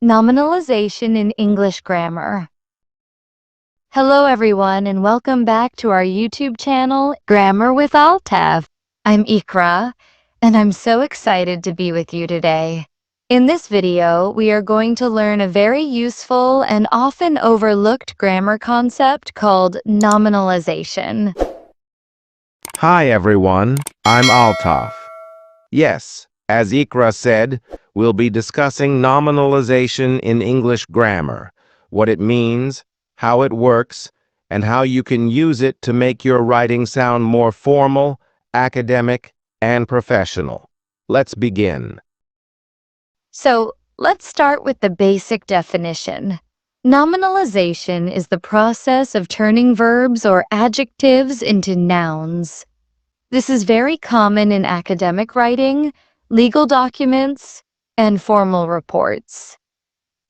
Nominalization in English Grammar. Hello everyone and welcome back to our YouTube channel, Grammar with Altaf. I'm Ikra, and I'm so excited to be with you today. In this video, we are going to learn a very useful and often overlooked grammar concept called nominalization. Hi everyone, I'm Altaf. Yes, as Ikra said, we'll be discussing nominalization in English grammar, what it means, how it works, and how you can use it to make your writing sound more formal, academic, and professional. Let's begin. So, let's start with the basic definition. Nominalization is the process of turning verbs or adjectives into nouns. This is very common in academic writing, legal documents, and formal reports.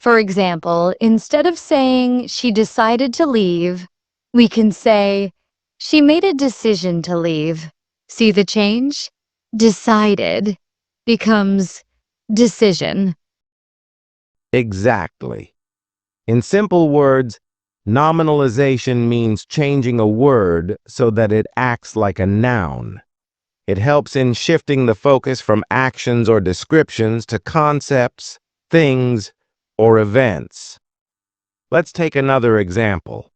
For example, instead of saying she decided to leave, we can say she made a decision to leave. See the change? Decided becomes decision. Exactly. In simple words, nominalization means changing a word so that it acts like a noun. It helps in shifting the focus from actions or descriptions to concepts, things, or events. Let's take another example.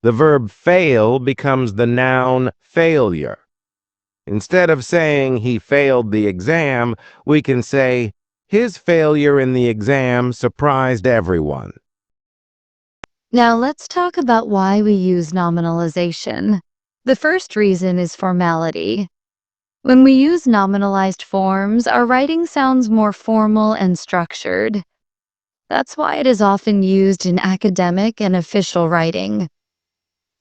The verb fail becomes the noun failure. Instead of saying he failed the exam, we can say his failure in the exam surprised everyone. Now let's talk about why we use nominalization. The first reason is formality. When we use nominalized forms, our writing sounds more formal and structured. That's why it is often used in academic and official writing.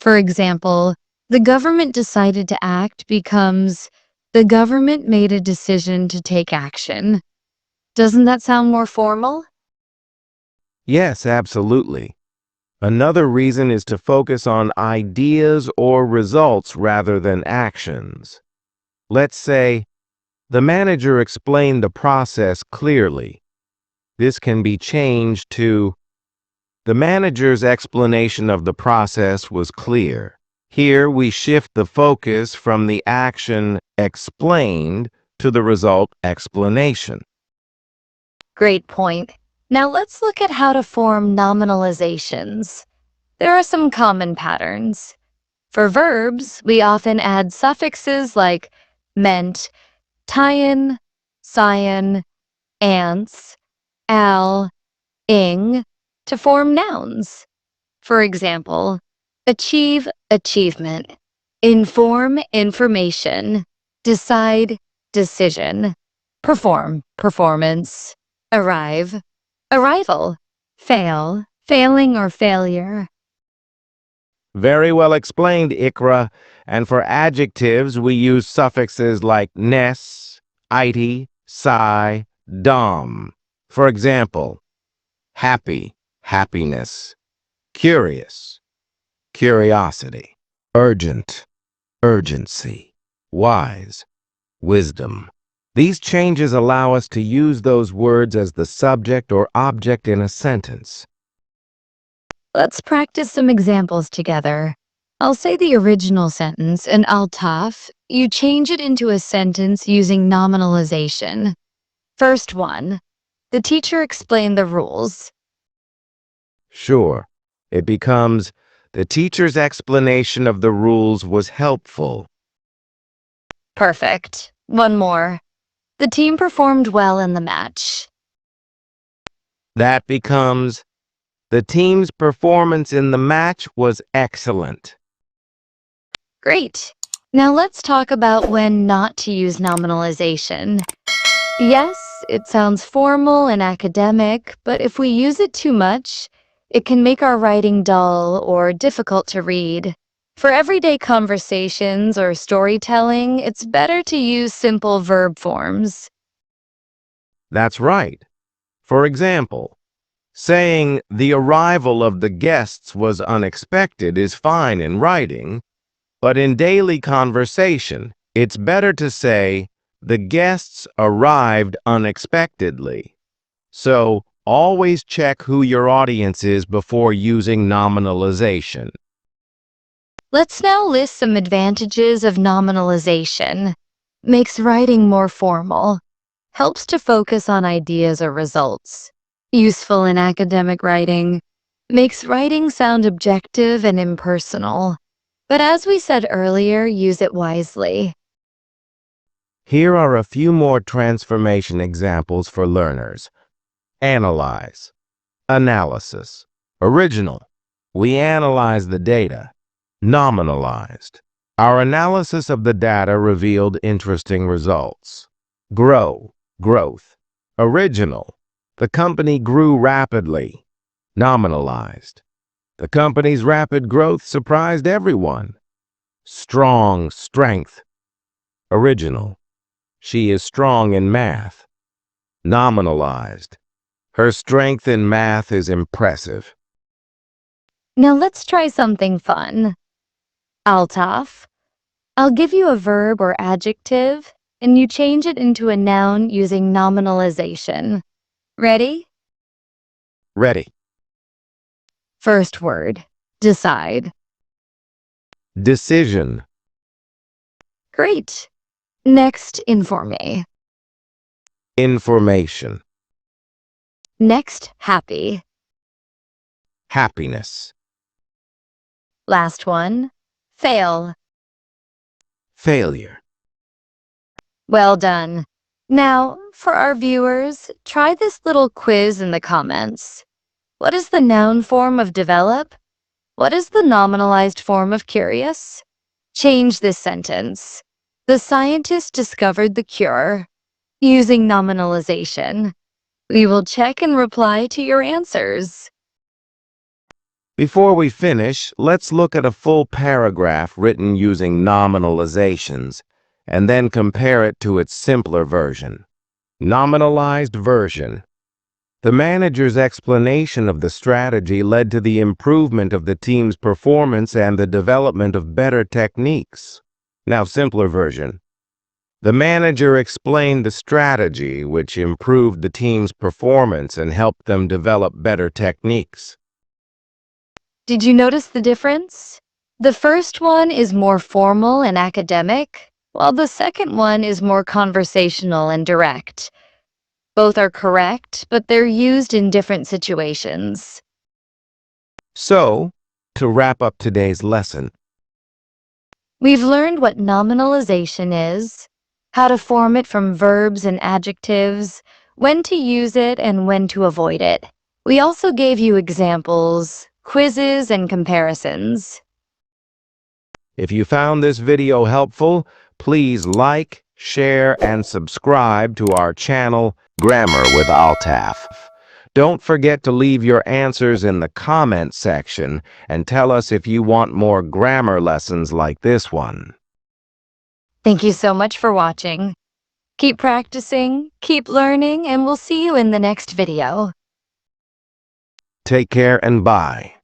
For example, the government decided to act becomes the government made a decision to take action. Doesn't that sound more formal? Yes, absolutely. Another reason is to focus on ideas or results rather than actions. Let's say, the manager explained the process clearly. This can be changed to, the manager's explanation of the process was clear. Here we shift the focus from the action explained to the result explanation. Great point. Now let's look at how to form nominalizations. There are some common patterns. For verbs, we often add suffixes like meant, tie-in, cyan, ants, al, ing to form nouns. For example, achieve, achievement, inform, information, decide, decision, perform, performance, arrive, arrival, fail, failing or failure. Very well explained, Ikra. And for adjectives, we use suffixes like ness, ity, psi, dom. For example, happy, happiness, curious, curiosity, urgent, urgency, wise, wisdom. These changes allow us to use those words as the subject or object in a sentence. Let's practice some examples together. I'll say the original sentence and Altaf, you change it into a sentence using nominalization. First one, the teacher explained the rules. Sure, it becomes, the teacher's explanation of the rules was helpful. Perfect. One more. The team performed well in the match. That becomes, the team's performance in the match was excellent. Great. Now let's talk about when not to use nominalization. Yes, it sounds formal and academic, but if we use it too much, it can make our writing dull or difficult to read. For everyday conversations or storytelling, it's better to use simple verb forms. That's right. For example, saying the arrival of the guests was unexpected is fine in writing, but in daily conversation, it's better to say the guests arrived unexpectedly. So, Always check who your audience is before using nominalization. Let's now list some advantages of nominalization. Makes writing more formal. Helps to focus on ideas or results. Useful in academic writing. Makes writing sound objective and impersonal. But as we said earlier, use it wisely. Here are a few more transformation examples for learners. Analyze. Analysis. Original. We analyze the data. Nominalized. Our analysis of the data revealed interesting results. Grow. Growth. Original. The company grew rapidly. Nominalized. The company's rapid growth surprised everyone. Strong. Strength. Original. She is strong in math. Nominalized. Her strength in math is impressive. Now let's try something fun. Altaf. I'll give you a verb or adjective, and you change it into a noun using nominalization. Ready? Ready. First word. Decide. Decision. Great. Next, informe. Information. Next, happy. Happiness. Last one. Fail. Failure. Well done. Now, for our viewers, try this little quiz in the comments. What is the noun form of develop? What is the nominalized form of curious? Change this sentence. The scientist discovered the cure using nominalization. We will check and reply to your answers. Before we finish, let's look at a full paragraph written using nominalizations and then compare it to its simpler version. Nominalized version. The manager's explanation of the strategy led to the improvement of the team's performance and the development of better techniques. Now, simpler version. The manager explained the strategy, which improved the team's performance and helped them develop better techniques. Did you notice the difference? The first one is more formal and academic, while the second one is more conversational and direct. Both are correct, but they're used in different situations. So, to wrap up today's lesson, We've learned what nominalization is, how to form it from verbs and adjectives, when to use it and when to avoid it. We also gave you examples, quizzes, and comparisons. if you found this video helpful, please like, share, and subscribe to our channel, Grammar with Altaf. Don't forget to leave your answers in the comment section and tell us if you want more grammar lessons like this one. Thank you so much for watching. Keep practicing, keep learning, and we'll see you in the next video. Take care and bye.